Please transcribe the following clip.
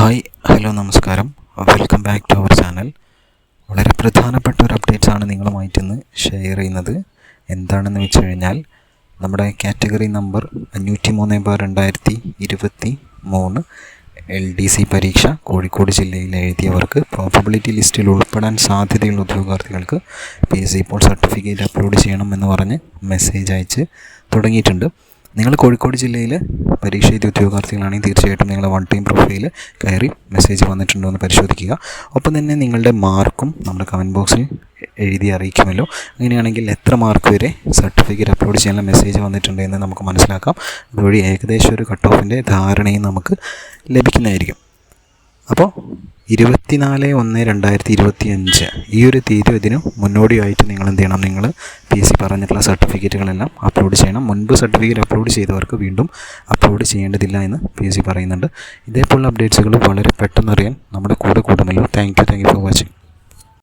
Hi hello നമസ്കാരം, welcome back to our channel. വളരെ പ്രധാനപ്പെട്ട ഒരു അപ്ഡേറ്റ്സാണ് നിങ്ങളുമായിട്ട് ഇന്ന് ഷെയർ ചെയ്യുന്നത്. എന്താണെന്ന് വെച്ച് കഴിഞ്ഞാൽ നമ്മുടെ കാറ്റഗറി നമ്പർ 503/2023 LDC പരീക്ഷ കോഴിക്കോട് ജില്ലയിൽ എഴുതിയവർക്ക് പ്രോബബിലിറ്റി ലിസ്റ്റിൽ ഉൾപ്പെടാൻ സാധ്യതയുള്ള ഉദ്യോഗാർത്ഥികൾക്ക് PSC ഇപ്പോൾ സർട്ടിഫിക്കറ്റ് അപ്ലോഡ് ചെയ്യണം എന്ന് പറഞ്ഞ് മെസ്സേജ് അയച്ച് തുടങ്ങിയിട്ടുണ്ട്. നിങ്ങൾ കോഴിക്കോട് ജില്ലയിൽ പരീക്ഷ എഴുതിയ ഉദ്യോഗാർത്ഥികളാണെങ്കിൽ തീർച്ചയായിട്ടും നിങ്ങളുടെ വൺ ടൈം പ്രൊഫൈൽ കയറി മെസ്സേജ് വന്നിട്ടുണ്ടോ എന്ന് പരിശോധിക്കുക. ഒപ്പം തന്നെ നിങ്ങളുടെ മാർക്കും നമ്മുടെ കമൻറ്റ് ബോക്സിൽ എഴുതി അറിയിക്കുമല്ലോ. അങ്ങനെയാണെങ്കിൽ എത്ര മാർക്ക് വരെ സർട്ടിഫിക്കറ്റ് അപ്ലോഡ് ചെയ്യാനുള്ള മെസ്സേജ് വന്നിട്ടുണ്ട് എന്ന് നമുക്ക് മനസ്സിലാക്കാം. അതുവഴി ഏകദേശം ഒരു കട്ട് ഓഫിൻ്റെ ധാരണയും നമുക്ക് ലഭിക്കുന്നതായിരിക്കും. അപ്പോൾ 24/1/2025 ഈ ഒരു തീയതി ഇതിന് മുന്നോടിയായിട്ട് നിങ്ങൾ എന്ത് ചെയ്യണം? നിങ്ങൾ PSC പറഞ്ഞിട്ടുള്ള സർട്ടിഫിക്കറ്റുകളെല്ലാം അപ്ലോഡ് ചെയ്യണം. മുൻപ് സർട്ടിഫിക്കറ്റ് അപ്ലോഡ് ചെയ്തവർക്ക് വീണ്ടും അപ്ലോഡ് ചെയ്യേണ്ടതില്ല എന്ന് PSC പറയുന്നുണ്ട്. ഇതേപോലുള്ള അപ്ഡേറ്റ്സുകൾ വളരെ പെട്ടെന്ന് അറിയാൻ നമ്മുടെ കൂടെ കൂടുമല്ലോ. Thank you for watching.